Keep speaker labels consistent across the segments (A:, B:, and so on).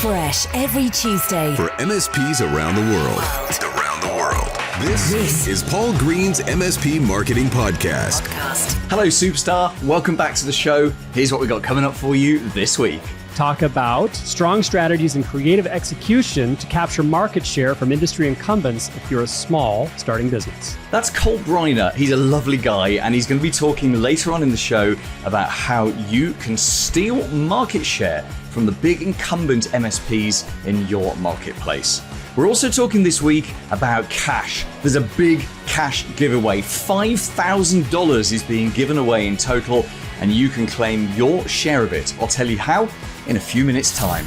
A: Fresh every Tuesday
B: for MSPs around the world. This is Paul Green's MSP Marketing Podcast.
C: Hello, superstar. Welcome back to the show. Here's what we got coming up for you this week.
D: Talk about strong strategies and creative execution to capture market share from industry incumbents if you're a small starting business.
C: That's Cole Briner. He's a lovely guy, and he's going to be talking later on in the show about how you can steal market share from the big incumbent MSPs in your marketplace. We're also talking this week about cash. There's a big cash giveaway. $5,000 is being given away in total, and you can claim your share of it. I'll tell you how in a few minutes' time.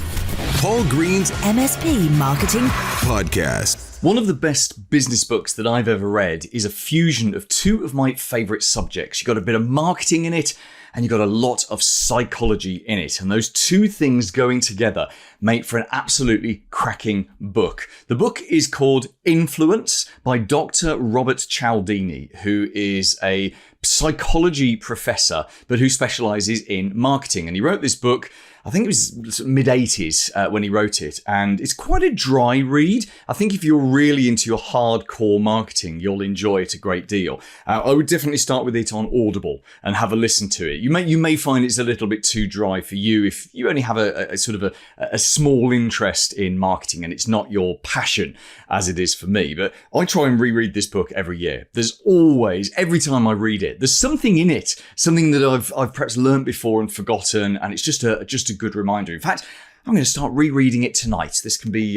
B: Paul Green's
A: MSP Marketing
B: Podcast.
C: One of the best business books that I've ever read is a fusion of two of my favorite subjects. You've got a bit of marketing in it, and you've got a lot of psychology in it. And those two things going together make for an absolutely cracking book. The book is called Influence by Dr. Robert Cialdini, who is a psychology professor, but who specializes in marketing. And he wrote this book, I think it was mid-80s when he wrote it, and it's quite a dry read. I think if you're really into your hardcore marketing, you'll enjoy it a great deal. I would definitely start with it on Audible and have a listen to it. You may find it's a little bit too dry for you if you only have a sort of a small interest in marketing and it's not your passion as it is for me. But I try and reread this book every year. There's always, every time I read it, there's something in it, something that I've perhaps learned before and forgotten, and it's just a good reminder. In fact, I'm going to start rereading it tonight. This can be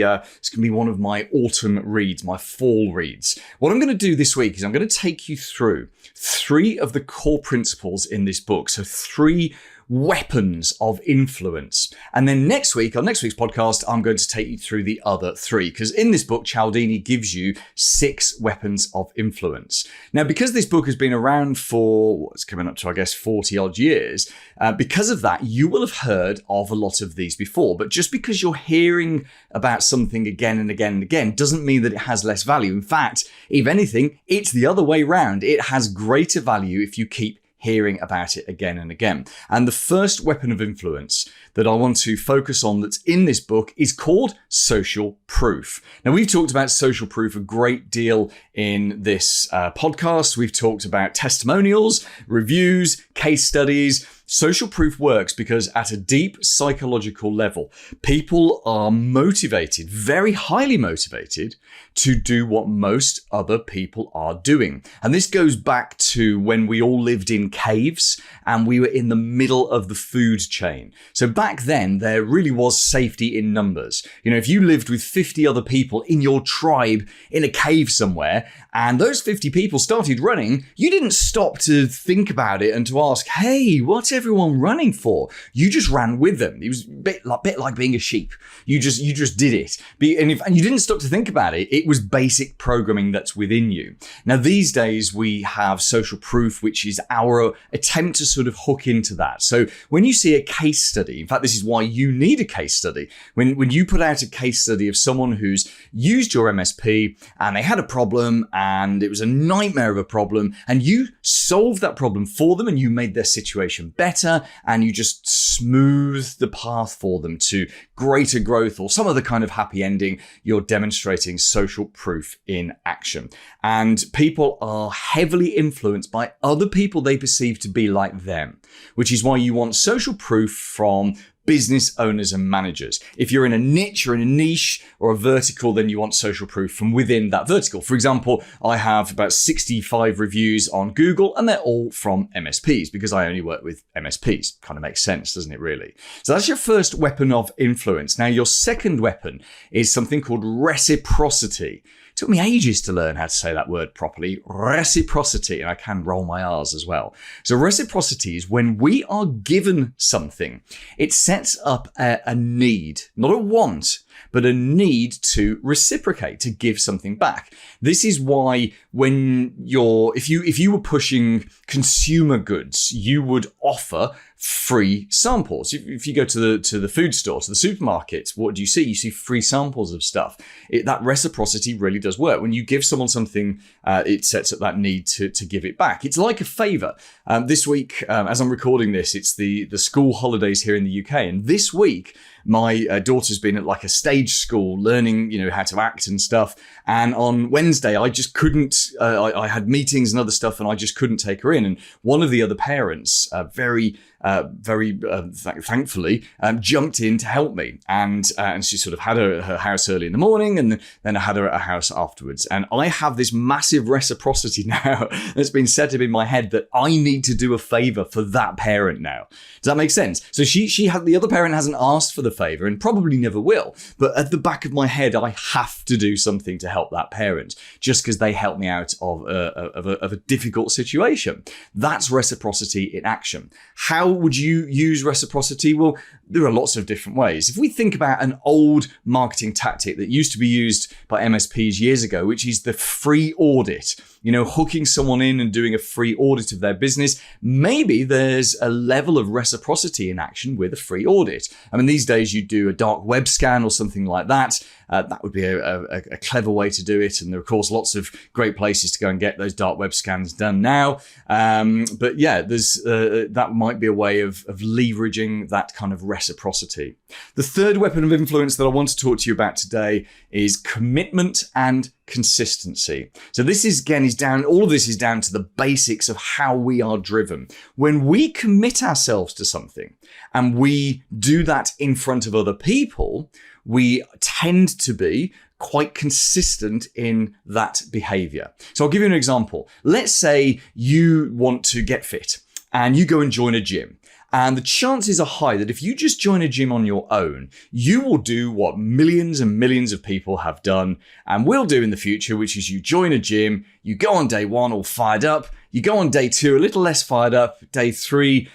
C: one of my autumn reads, my fall reads. What I'm going to do this week is I'm going to take you through 3 of the core principles in this book. So 3 weapons of influence. And then next week, on next week's podcast, I'm going to take you through the other 3, because in this book, Cialdini gives you 6 weapons of influence. Now, because this book has been around for what's coming up to, I guess, 40 odd years, because of that, you will have heard of a lot of these before. But just because you're hearing about something again and again and again doesn't mean that it has less value. In fact, if anything, it's the other way round. It has greater value if you keep hearing about it again and again. And the first weapon of influence that I want to focus on that's in this book is called social proof. Now, we've talked about social proof a great deal in this podcast. We've talked about testimonials, reviews, case studies. Social proof works because at a deep psychological level, people are motivated, very highly motivated, to do what most other people are doing. And this goes back to when we all lived in caves and we were in the middle of the food chain. So back then, there really was safety in numbers. You know, if you lived with 50 other people in your tribe in a cave somewhere, and those 50 people started running, you didn't stop to think about it and to ask, hey, what's everyone running for? You just ran with them. It was a bit like being a sheep. You just did it. And you didn't stop to think about it. It was basic programming that's within you. Now, these days, we have social proof, which is our attempt to sort of hook into that. So when you see a case study, in fact, this is why you need a case study. When you put out a case study of someone who's used your MSP and they had a problem and it was a nightmare of a problem, and you solved that problem for them and you made their situation better and you just smoothed the path for them to greater growth or some other kind of happy ending, you're demonstrating social proof in action. And people are heavily influenced by other people they perceive to be like them, which is why you want social proof from business owners and managers. If you're in a niche or in a niche or a vertical, then you want social proof from within that vertical. For example, I have about 65 reviews on Google and they're all from MSPs because I only work with MSPs. Kind of makes sense, doesn't it really? So that's your first weapon of influence. Now, your second weapon is something called reciprocity. It took me ages to learn how to say that word properly. Reciprocity, and I can roll my R's as well. So reciprocity is when we are given something, it sets up a need, not a want, but a need to reciprocate, to give something back. This is why if you were pushing consumer goods, you would offer free samples. If you go to the food store, to the supermarket, what do you see? You see free samples of stuff. That reciprocity really does work. When you give someone something, it sets up that need to give it back. It's like a favor. This week, as I'm recording this, it's the school holidays here in the UK. And this week, my daughter's been at like a stage school learning, how to act and stuff. And on Wednesday, I just couldn't, I had meetings and other stuff and I just couldn't take her in. And one of the other parents, very thankfully, jumped in to help me. And she sort of had her at her house early in the morning and then I had her at her house afterwards. And I have this massive reciprocity now that's been set up in my head that I need to do a favor for that parent now. Does that make sense? So the other parent hasn't asked for the favor and probably never will. But at the back of my head, I have to do something to help that parent just because they helped me out of a difficult situation. That's reciprocity in action. How would you use reciprocity? Well, there are lots of different ways. If we think about an old marketing tactic that used to be used by MSPs years ago, which is the free audit, hooking someone in and doing a free audit of their business, maybe there's a level of reciprocity in action with a free audit. I mean, these days you do a dark web scan or something like that. That would be a clever way to do it. And there are, of course, lots of great places to go and get those dark web scans done now. But yeah, there's that might be a way of leveraging that kind of reciprocity. The third weapon of influence that I want to talk to you about today is commitment and consistency. So this is, again, all of this is down to the basics of how we are driven. When we commit ourselves to something and we do that in front of other people, we tend to be quite consistent in that behavior. So I'll give you an example. Let's say you want to get fit and you go and join a gym. And the chances are high that if you just join a gym on your own, you will do what millions and millions of people have done and will do in the future, which is you join a gym, you go on day 1 all fired up, you go on day 2 a little less fired up, day 3,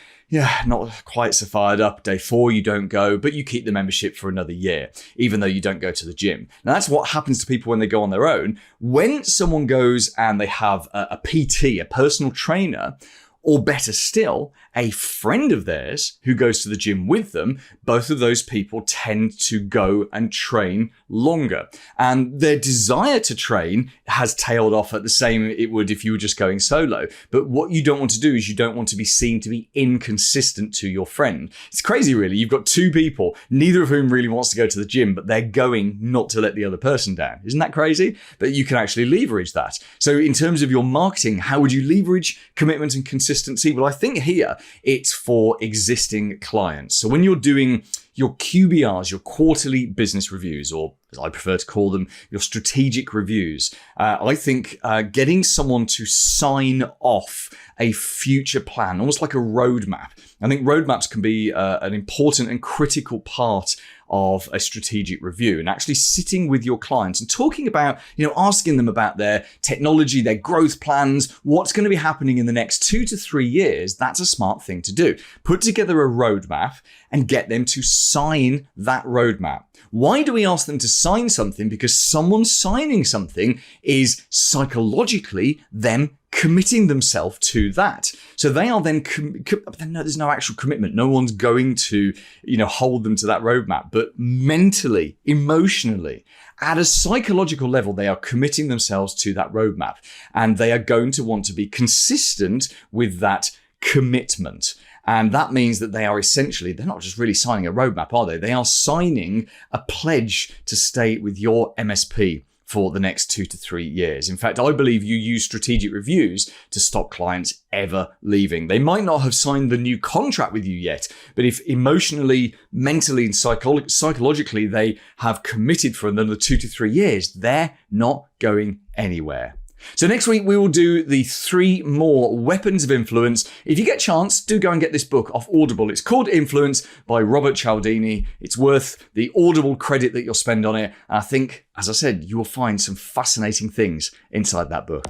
C: not quite so fired up. Day 4, you don't go, but you keep the membership for another year, even though you don't go to the gym. Now, that's what happens to people when they go on their own. When someone goes and they have a PT, a personal trainer, or better still, a friend of theirs who goes to the gym with them, both of those people tend to go and train longer. And their desire to train has tailed off at the same it would if you were just going solo. But what you don't want to do is you don't want to be seen to be inconsistent to your friend. It's crazy, really. You've got two people, neither of whom really wants to go to the gym, but they're going not to let the other person down. Isn't that crazy? But you can actually leverage that. So in terms of your marketing, how would you leverage commitment and consistency? Well, I think here it's for existing clients. So when you're doing your QBRs, your quarterly business reviews, or as I prefer to call them, your strategic reviews, I think getting someone to sign off a future plan, almost like a roadmap. I think roadmaps can be an important and critical part of a strategic review, and actually sitting with your clients and talking about, asking them about their technology, their growth plans, what's going to be happening in the next 2 to 3 years. That's a smart thing to do. Put together a roadmap and get them to sign that roadmap. Why do we ask them to sign something? Because someone signing something is psychologically them committing themselves to that. So they are then, there's no actual commitment. No one's going to, hold them to that roadmap, but mentally, emotionally, at a psychological level, they are committing themselves to that roadmap, and they are going to want to be consistent with that commitment. And that means that they are essentially, they're not just really signing a roadmap, are they? They are signing a pledge to stay with your MSP for the next 2 to 3 years. In fact, I believe you use strategic reviews to stop clients ever leaving. They might not have signed the new contract with you yet, but if emotionally, mentally, and psychologically they have committed for another 2 to 3 years, they're not going anywhere. So next week, we will do the 3 more weapons of influence. If you get a chance, do go and get this book off Audible. It's called Influence by Robert Cialdini. It's worth the Audible credit that you'll spend on it. And I think, as I said, you will find some fascinating things inside that book.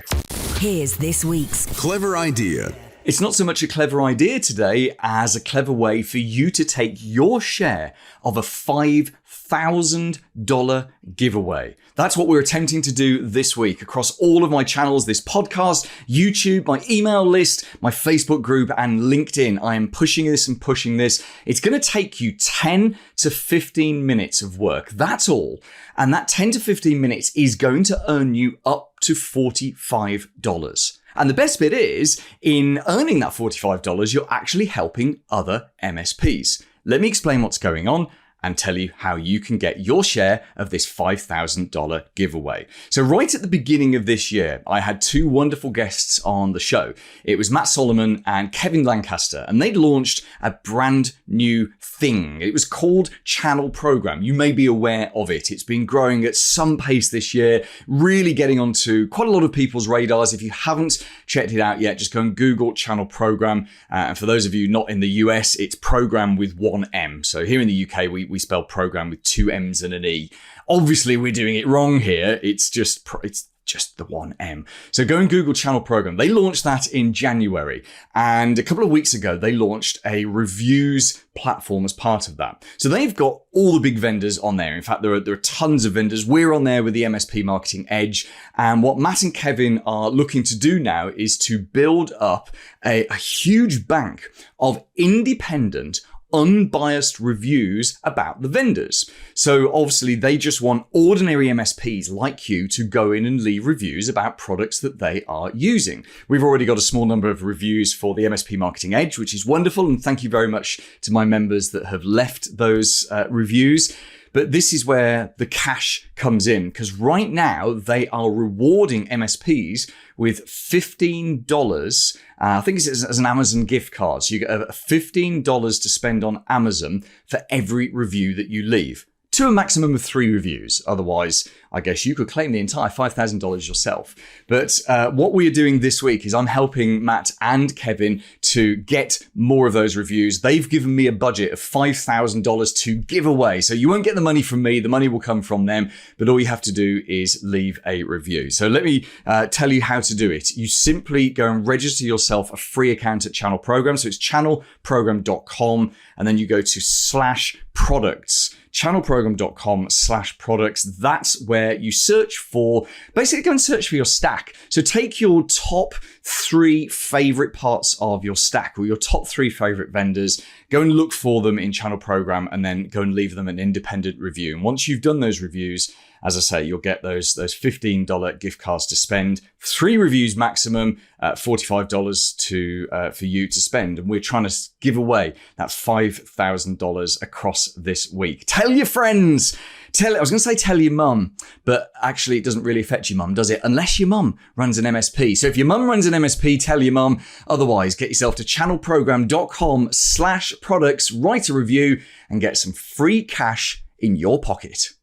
A: Here's this week's
B: Clever Idea.
C: It's not so much a clever idea today as a clever way for you to take your share of a $5,000 giveaway. That's what we're attempting to do this week across all of my channels, this podcast, YouTube, my email list, my Facebook group, and LinkedIn. I am pushing this and pushing this. It's going to take you 10 to 15 minutes of work. That's all. And that 10 to 15 minutes is going to earn you up to $45. And the best bit is, in earning that $45, you're actually helping other MSPs. Let me explain what's going on, and tell you how you can get your share of this $5,000 giveaway. So right at the beginning of this year, I had two wonderful guests on the show. It was Matt Solomon and Kevin Lancaster, and they'd launched a brand new thing. It was called Channel Program. You may be aware of it. It's been growing at some pace this year, really getting onto quite a lot of people's radars. If you haven't checked it out yet, just go and Google Channel Program. And for those of you not in the US, it's program with one M. So here in the UK, we spell program with two M's and an E. Obviously, we're doing it wrong here. It's just the one M. So go and Google Channel Program. They launched that in January. And a couple of weeks ago, they launched a reviews platform as part of that. So they've got all the big vendors on there. In fact, there are tons of vendors. We're on there with the MSP Marketing Edge. And what Matt and Kevin are looking to do now is to build up a huge bank of independent, unbiased reviews about the vendors. So obviously they just want ordinary MSPs like you to go in and leave reviews about products that they are using. We've already got a small number of reviews for the MSP Marketing Edge, which is wonderful. And thank you very much to my members that have left those reviews. But this is where the cash comes in, because right now they are rewarding MSPs with $15. I think it's as an Amazon gift card. So you get $15 to spend on Amazon for every review that you leave, to a maximum of 3 reviews. Otherwise, I guess you could claim the entire $5,000 yourself. But what we are doing this week is I'm helping Matt and Kevin to get more of those reviews. They've given me a budget of $5,000 to give away. So you won't get the money from me. The money will come from them. But all you have to do is leave a review. So let me tell you how to do it. You simply go and register yourself a free account at Channel Program. So it's channelprogram.com. And then you go to /products. channelprogram.com/products. That's where you search for, basically go and search for your stack. So take your top 3 favorite parts of your stack, or your top 3 favorite vendors, go and look for them in Channel Program, and then go and leave them an independent review. And once you've done those reviews, as I say, you'll get those $15 gift cards to spend. 3 reviews maximum, $45 for you to spend. And we're trying to give away that $5,000 across this week. Tell your friends. I was going to say tell your mum, but actually it doesn't really affect your mum, does it? Unless your mum runs an MSP. So if your mum runs an MSP, tell your mum. Otherwise, get yourself to channelprogram.com/products, write a review, and get some free cash in your pocket.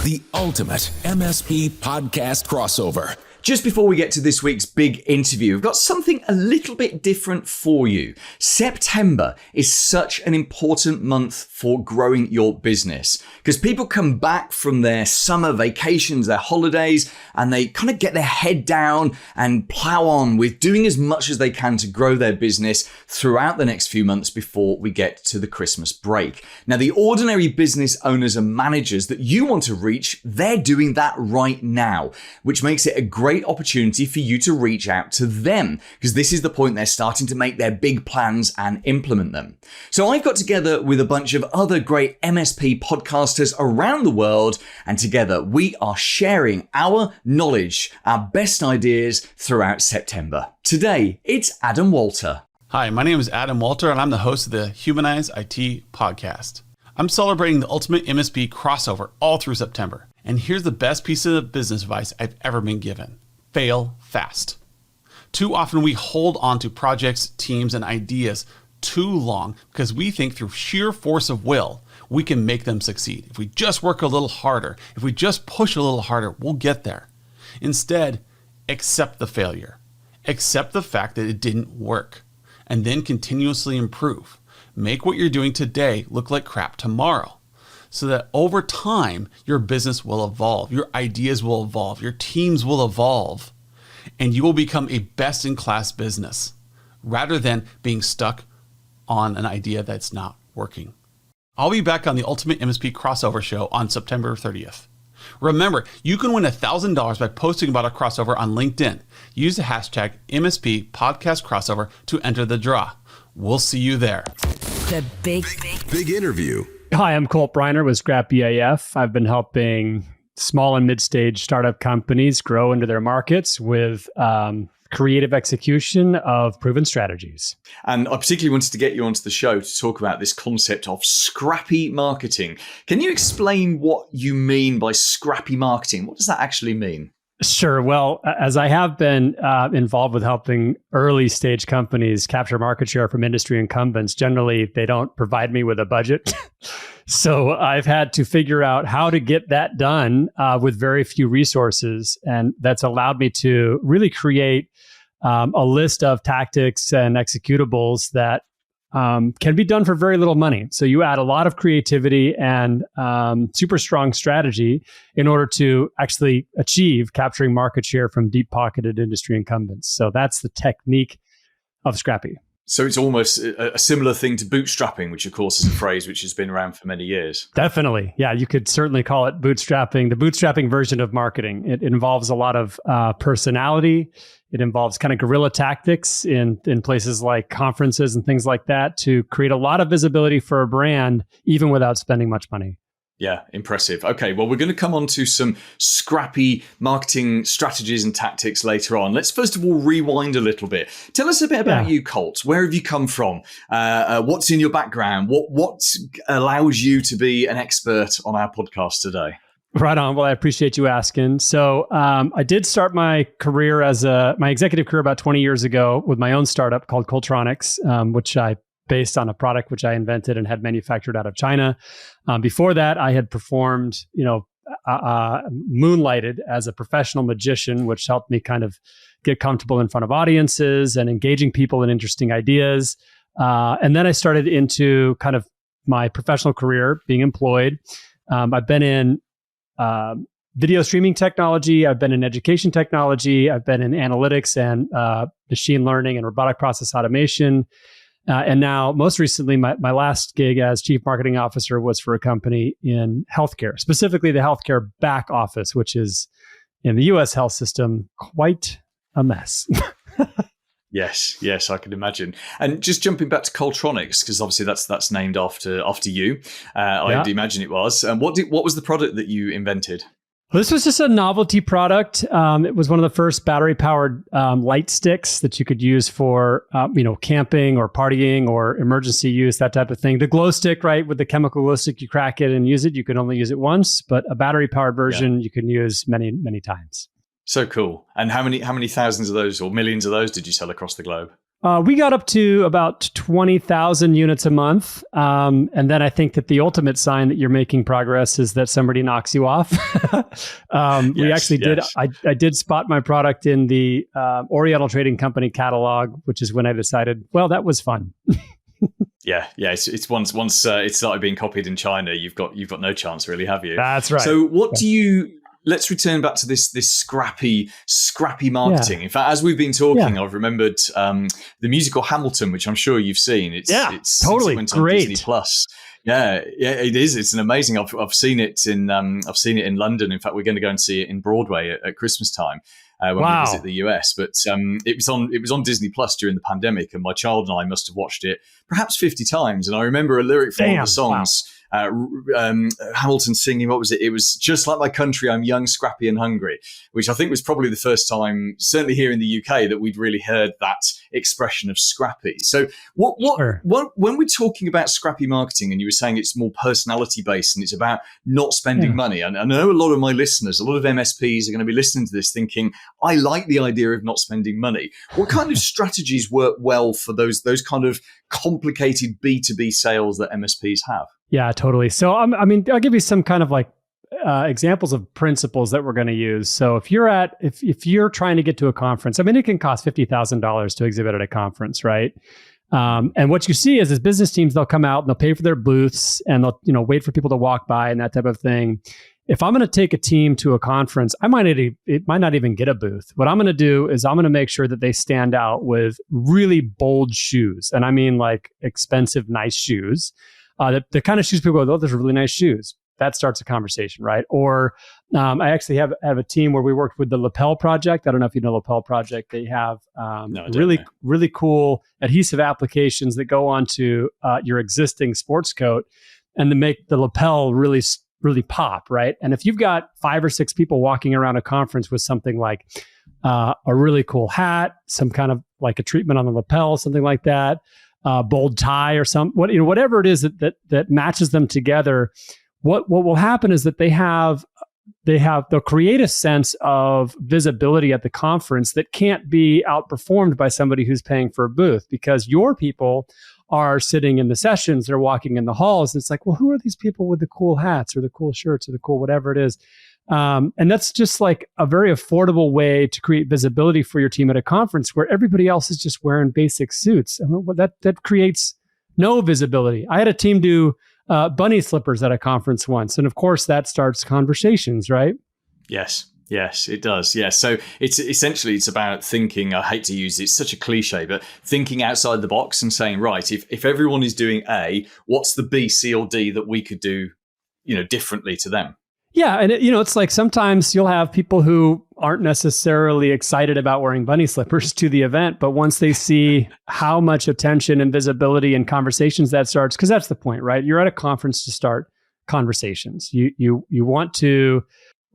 E: The ultimate MSP podcast crossover.
C: Just before we get to this week's big interview, we've got something a little bit different for you. September is such an important month for growing your business, because people come back from their summer vacations, their holidays, and they kind of get their head down and plow on with doing as much as they can to grow their business throughout the next few months before we get to the Christmas break. Now, the ordinary business owners and managers that you want to reach, they're doing that right now, which makes it a great opportunity for you to reach out to them, because this is the point they're starting to make their big plans and implement them. So I've got together with a bunch of other great MSP podcasters around the world, and together we are sharing our knowledge, our best ideas throughout September. Today, it's Adam Walter.
F: Hi, my name is Adam Walter, and I'm the host of the Humanize IT podcast. I'm celebrating the ultimate MSP crossover all through September. And here's the best piece of business advice I've ever been given. Fail fast. Too often we hold on to projects, teams, and ideas too long because we think through sheer force of will, we can make them succeed. If we just work a little harder, if we just push a little harder, we'll get there. Instead, accept the failure. Accept the fact that it didn't work, and then continuously improve. Make what you're doing today look like crap tomorrow, so that over time, your business will evolve, your ideas will evolve, your teams will evolve, and you will become a best-in-class business rather than being stuck on an idea that's not working. I'll be back on the Ultimate MSP Crossover Show on September 30th. Remember, you can win $1,000 by posting about a crossover on LinkedIn. Use the hashtag MSP Podcast Crossover to enter the draw. We'll see you there.
A: The big
B: interview.
D: Hi, I'm Colt Briner with Scrappy AF. I've been helping small and mid-stage startup companies grow into their markets with creative execution of proven strategies.
C: And I particularly wanted to get you onto the show to talk about this concept of scrappy marketing. Can you explain what you mean by scrappy marketing? What does that actually mean?
D: Sure. Well, as I have been involved with helping early stage companies capture market share from industry incumbents, generally they don't provide me with a budget. So I've had to figure out how to get that done with very few resources. And that's allowed me to really create a list of tactics and executables that can be done for very little money. So you add a lot of creativity and super strong strategy in order to actually achieve capturing market share from deep-pocketed industry incumbents. So that's the technique of scrappy.
C: So it's almost a similar thing to bootstrapping, which of course is a phrase which has been around for many years.
D: Definitely. Yeah, you could certainly call it bootstrapping, the bootstrapping version of marketing. It involves a lot of personality. It involves kind of guerrilla tactics in places like conferences and things like that to create a lot of visibility for a brand, even without spending much money.
C: Yeah, impressive. Okay, well, we're going to come on to some scrappy marketing strategies and tactics later on. Let's first of all rewind a little bit. Tell us a bit about you, Colt. Where have you come from? What's in your background? What allows you to be an expert on our podcast today?
D: Right on. Well, I appreciate you asking. So I did start my career my executive career about 20 years ago with my own startup called Coltronics, which I based on a product which I invented and had manufactured out of China. Before that, I had performed, moonlighted as a professional magician, which helped me kind of get comfortable in front of audiences and engaging people in interesting ideas. And then I started into kind of my professional career being employed. I've been in video streaming technology. I've been in education technology. I've been in analytics and machine learning and robotic process automation. And now, most recently, my last gig as chief marketing officer was for a company in healthcare, specifically the healthcare back office, which is in the U.S. health system, quite a mess.
C: Yes, I can imagine. And just jumping back to Coltronics, because obviously that's named after you. I'd imagine it was. What was the product that you invented?
D: Well, this was just a novelty product. It was one of the first battery-powered light sticks that you could use for, camping or partying or emergency use, that type of thing. The glow stick, right, with the chemical glow stick, you crack it and use it. You can only use it once, but a battery-powered version you can use many, many times. So
C: cool. And how many thousands of those or millions of those did you sell across the globe?
D: We got up to about 20,000 units a month. And then I think that the ultimate sign that you're making progress is that somebody knocks you off. We actually did. I did spot my product in the Oriental Trading Company catalog, which is when I decided, well, that was fun.
C: Yeah. It's once it started being copied in China, you've got no chance, really, have you?
D: That's right.
C: So what do you? Let's return back to this scrappy marketing. Yeah. In fact, as we've been talking, I've remembered the musical Hamilton, which I'm sure you've seen. It's
D: totally
C: went on
D: great.
C: Disney Plus. Yeah, it is. It's an amazing. I've seen it in London. In fact, we're going to go and see it in Broadway at Christmas time when we visit the US. But it was on Disney Plus during the pandemic, and my child and I must have watched it perhaps 50 times. And I remember a lyric from one of the songs. Wow. Hamilton singing, what was it? It was "Just Like My Country, I'm Young, Scrappy and Hungry," which I think was probably the first time, certainly here in the UK, that we'd really heard that expression of scrappy. So what when we're talking about scrappy marketing, and you were saying it's more personality based and it's about not spending money, and I know a lot of my listeners, a lot of MSPs are going to be listening to this thinking, I like the idea of not spending money. What kind of strategies work well for those kind of complicated B2B sales that MSPs have?
D: Yeah, totally. So, I'll give you some kind of like examples of principles that we're going to use. So if you're trying to get to a conference, it can cost $50,000 to exhibit at a conference, right? And what you see is business teams, they'll come out and they'll pay for their booths and they'll, wait for people to walk by and that type of thing. If I'm going to take a team to a conference, it might not even get a booth. What I'm going to do is I'm going to make sure that they stand out with really bold shoes. And I mean like expensive, nice shoes. The kind of shoes people go, oh, those are really nice shoes. That starts a conversation, right? Or I actually have a team where we worked with the Lapel Project. I don't know if you know Lapel Project. They have really cool adhesive applications that go onto your existing sports coat and to make the lapel really pop, right? And if you've got 5 or 6 people walking around a conference with something like a really cool hat, some kind of like a treatment on the lapel, something like that, bold tie or whatever it is that matches them together. What will happen is that they'll create a sense of visibility at the conference that can't be outperformed by somebody who's paying for a booth, because your people are sitting in the sessions, they're walking in the halls. And it's like, well, who are these people with the cool hats or the cool shirts or the cool whatever it is? And that's just like a very affordable way to create visibility for your team at a conference where everybody else is just wearing basic suits. I mean, that creates no visibility. I had a team do bunny slippers at a conference once. And of course, that starts conversations, right?
C: Yes, it does. Yeah. So it's about thinking, I hate to use it, it's such a cliche, but thinking outside the box and saying, right, if everyone is doing A, what's the B, C, or D that we could do, differently to them?
D: Yeah. And it's like sometimes you'll have people who aren't necessarily excited about wearing bunny slippers to the event, but once they see how much attention and visibility and conversations that starts, because that's the point, right? You're at a conference to start conversations. You want to,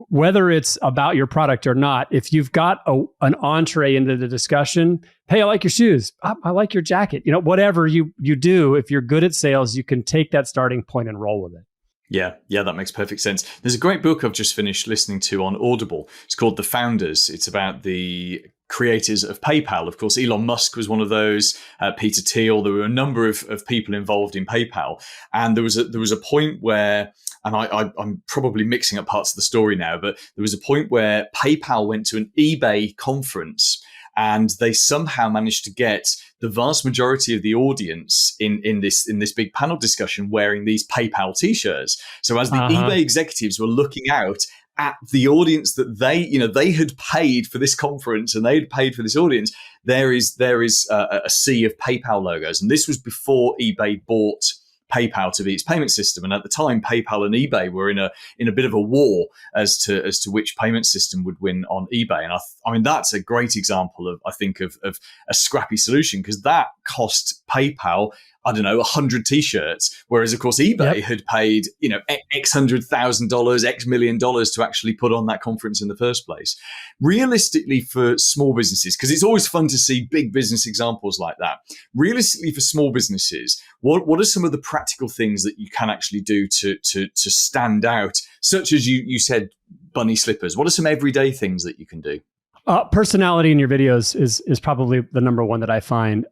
D: whether it's about your product or not, if you've got an entree into the discussion, hey, I like your shoes. I like your jacket. Whatever you do, if you're good at sales, you can take that starting point and roll with it.
C: Yeah, that makes perfect sense. There's a great book I've just finished listening to on Audible. It's called The Founders. It's about the creators of PayPal. Of course, Elon Musk was one of those, Peter Thiel. There were a number of people involved in PayPal. And there was a point where, and I'm probably mixing up parts of the story now, but there was a point where PayPal went to an eBay conference and they somehow managed to get the vast majority of the audience in this big panel discussion wearing these PayPal t-shirts. So as the eBay executives were looking out at the audience that they had paid for this conference and they had paid for this audience, there is a sea of PayPal logos. And this was before eBay bought PayPal to be its payment system. And at the time, PayPal and eBay were in a bit of a war as to which payment system would win on eBay. And I mean, that's a great example of a scrappy solution, because that cost PayPal, I don't know, 100 t-shirts. Whereas, of course, eBay had paid, X $100,000, X $1 million to actually put on that conference in the first place. Realistically, for small businesses, because it's always fun to see big business examples like that. Realistically, for small businesses, what are some of the practical things that you can actually do to stand out, such as you said, bunny slippers? What are some everyday things that you can do?
D: Personality in your videos is probably the number one that I find.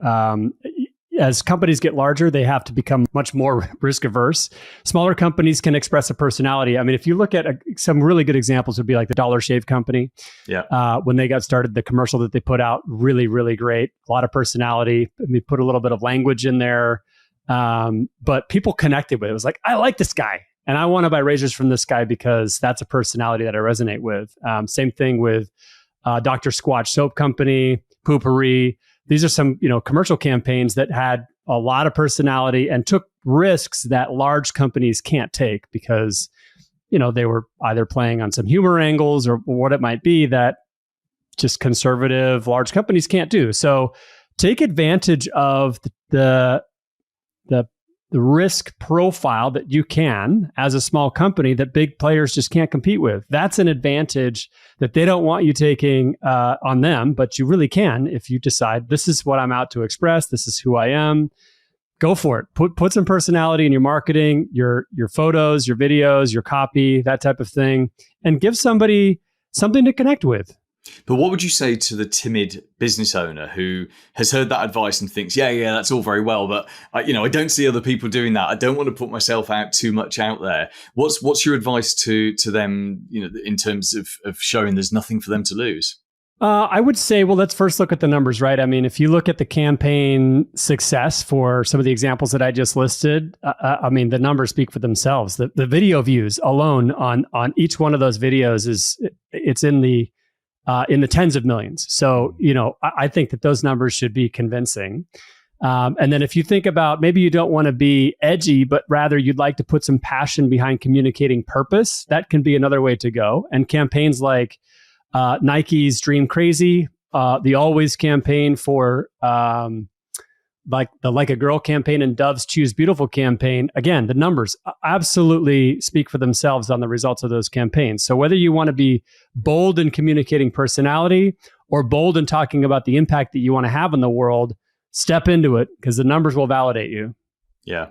D: As companies get larger, they have to become much more risk averse. Smaller companies can express a personality. I mean, if you look at some really good examples would be like the Dollar Shave Company. Yeah. When they got started, the commercial that they put out, really, really great. A lot of personality. They put a little bit of language in there. But people connected with it. It was like, I like this guy and I want to buy razors from this guy because that's a personality that I resonate with. Same thing with Dr. Squatch Soap Company, Poopery. These are some, commercial campaigns that had a lot of personality and took risks that large companies can't take because, they were either playing on some humor angles or what it might be that just conservative large companies can't do. So take advantage of the risk profile that you can as a small company that big players just can't compete with. That's an advantage that they don't want you taking on them, but you really can if you decide this is what I'm out to express. This is who I am. Go for it. Put some personality in your marketing, your photos, your videos, your copy, that type of thing, and give somebody something to connect with.
C: But what would you say to the timid business owner who has heard that advice and thinks, yeah, that's all very well, but I don't see other people doing that. I don't want to put myself out too much out there. What's your advice to them, in terms of showing there's nothing for them to lose?
D: I would say, well, let's first look at the numbers, right? I mean, if you look at the campaign success for some of the examples that I just listed, the numbers speak for themselves. The video views alone on each one of those videos it's in the tens of millions. So, I think that those numbers should be convincing. And then if you think about, maybe you don't want to be edgy, but rather you'd like to put some passion behind communicating purpose, that can be another way to go. And campaigns like Nike's Dream Crazy, the Always campaign for like the Like a Girl campaign and Dove's Choose Beautiful campaign, again, the numbers absolutely speak for themselves on the results of those campaigns. So whether you want to be bold in communicating personality or bold in talking about the impact that you want to have in the world, step into it because the numbers will validate you.
C: Yeah.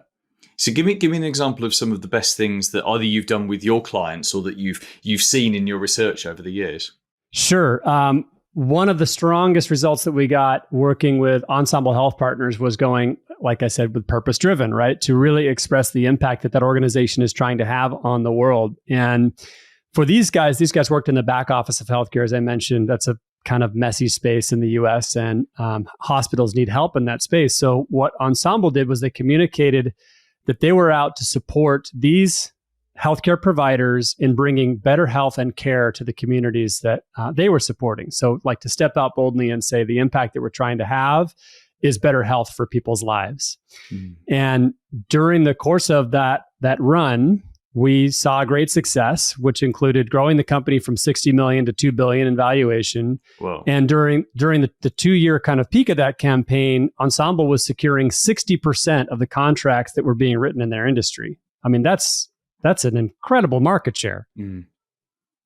C: So give me an example of some of the best things that either you've done with your clients or that you've seen in your research over the years.
D: Sure. One of the strongest results that we got working with Ensemble Health Partners was going, like I said, with purpose driven, right? To really express the impact that organization is trying to have on the world. And for these guys worked in the back office of healthcare, as I mentioned. That's a kind of messy space in the US, and hospitals need help in that space. So what Ensemble did was they communicated that they were out to support these healthcare providers in bringing better health and care to the communities that they were supporting. So like to step out boldly and say the impact that we're trying to have is better health for people's lives. And during the course of that run, we saw great success, which included growing the company from 60 million to 2 billion in valuation.
C: Whoa.
D: And during the 2-year kind of peak of that campaign, Ensemble was securing 60% of the contracts that were being written in their industry. I mean, that's an incredible market share.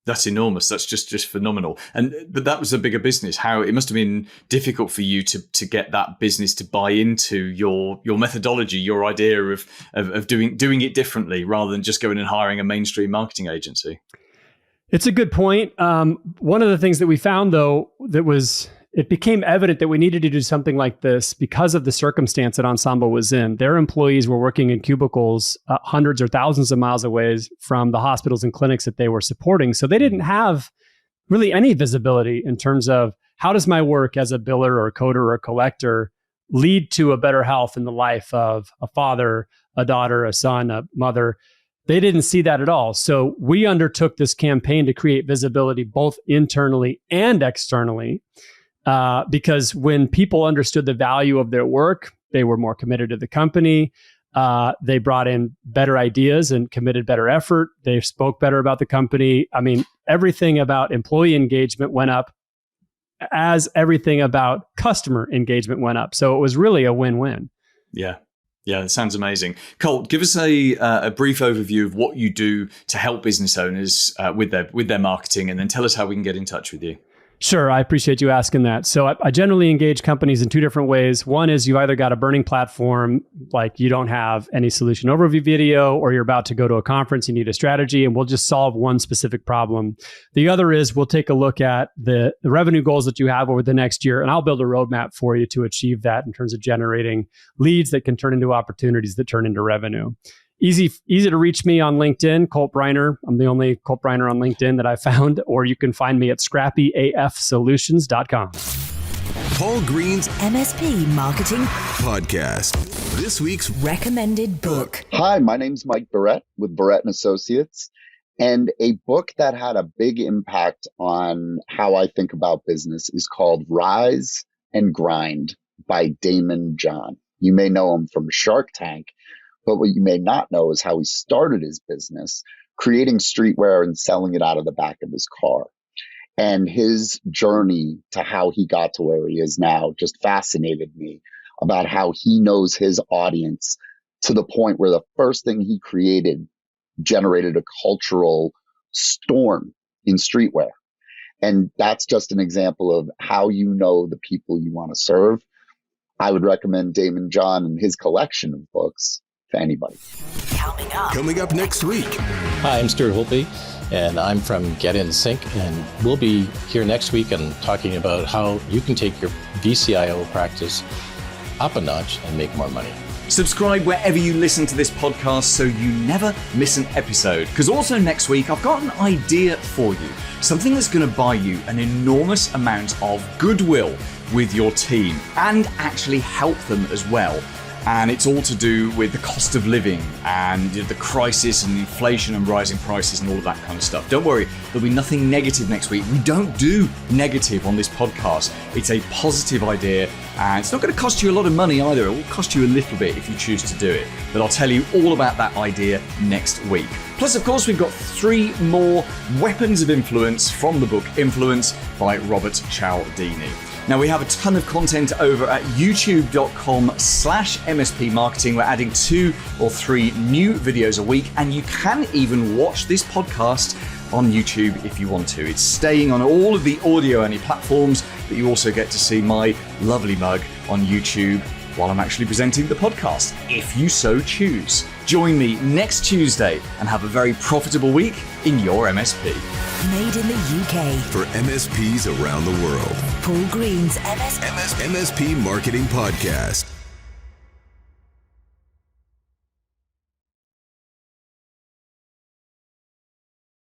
C: That's enormous. That's just phenomenal. But that was a bigger business. How it must have been difficult for you to get that business to buy into your methodology, your idea of doing it differently rather than just going and hiring a mainstream marketing agency.
D: It's a good point. One of the things that we found, though, it became evident that we needed to do something like this because of the circumstance that Ensemble was in. Their employees were working in cubicles hundreds or thousands of miles away from the hospitals and clinics that they were supporting. So they didn't have really any visibility in terms of how does my work as a biller or a coder or a collector lead to a better health in the life of a father, a daughter, a son, a mother. They didn't see that at all. So we undertook this campaign to create visibility both internally and externally. Because when people understood the value of their work, they were more committed to the company. They brought in better ideas and committed better effort. They spoke better about the company. I mean, everything about employee engagement went up as everything about customer engagement went up. So it was really a win-win.
C: Yeah. Yeah, that sounds amazing. Colt, give us a brief overview of what you do to help business owners with their marketing, and then tell us how we can get in touch with you.
D: Sure. I appreciate you asking that. So I generally engage companies in two different ways. One is you've either got a burning platform, like you don't have any solution overview video, or you're about to go to a conference, you need a strategy, and we'll just solve one specific problem. The other is we'll take a look at the revenue goals that you have over the next year, and I'll build a roadmap for you to achieve that in terms of generating leads that can turn into opportunities that turn into revenue. Easy to reach me on LinkedIn, Colt Briner. I'm the only Colt Briner on LinkedIn that I found, or you can find me at scrappyafsolutions.com.
B: Paul Green's
A: MSP Marketing
B: Podcast. This week's
A: recommended book.
G: Hi, my name's Mike Barrett with Barrett & Associates, and a book that had a big impact on how I think about business is called Rise and Grind by Damon John. You may know him from Shark Tank, but what you may not know is how he started his business, creating streetwear and selling it out of the back of his car. And his journey to how he got to where he is now just fascinated me about how he knows his audience to the point where the first thing he created generated a cultural storm in streetwear. And that's just an example of how you know the people you want to serve. I would recommend Damon John and his collection of books to anybody.
B: Coming up next week.
H: Hi, I'm Stuart Holtby, and I'm from Get In Sync, and we'll be here next week and talking about how you can take your VCIO practice up a notch and make more money.
C: Subscribe wherever you listen to this podcast so you never miss an episode. Because also next week, I've got an idea for you. Something that's going to buy you an enormous amount of goodwill with your team and actually help them as well. And it's all to do with the cost of living and the crisis and inflation and rising prices and all of that kind of stuff. Don't worry, there'll be nothing negative next week. We don't do negative on this podcast. It's a positive idea, and it's not going to cost you a lot of money either. It will cost you a little bit if you choose to do it. But I'll tell you all about that idea next week. Plus, of course, we've got 3 more weapons of influence from the book Influence by Robert Cialdini. Now, we have a ton of content over at youtube.com/MSP Marketing. We're adding 2 or 3 new videos a week, and you can even watch this podcast on YouTube if you want to. It's staying on all of the audio-only platforms, but you also get to see my lovely mug on YouTube while I'm actually presenting the podcast, if you so choose. Join me next Tuesday and have a very profitable week in your MSP.
A: Made in the UK.
B: For MSPs around the world.
A: Paul Green's
B: MSP Marketing Podcast.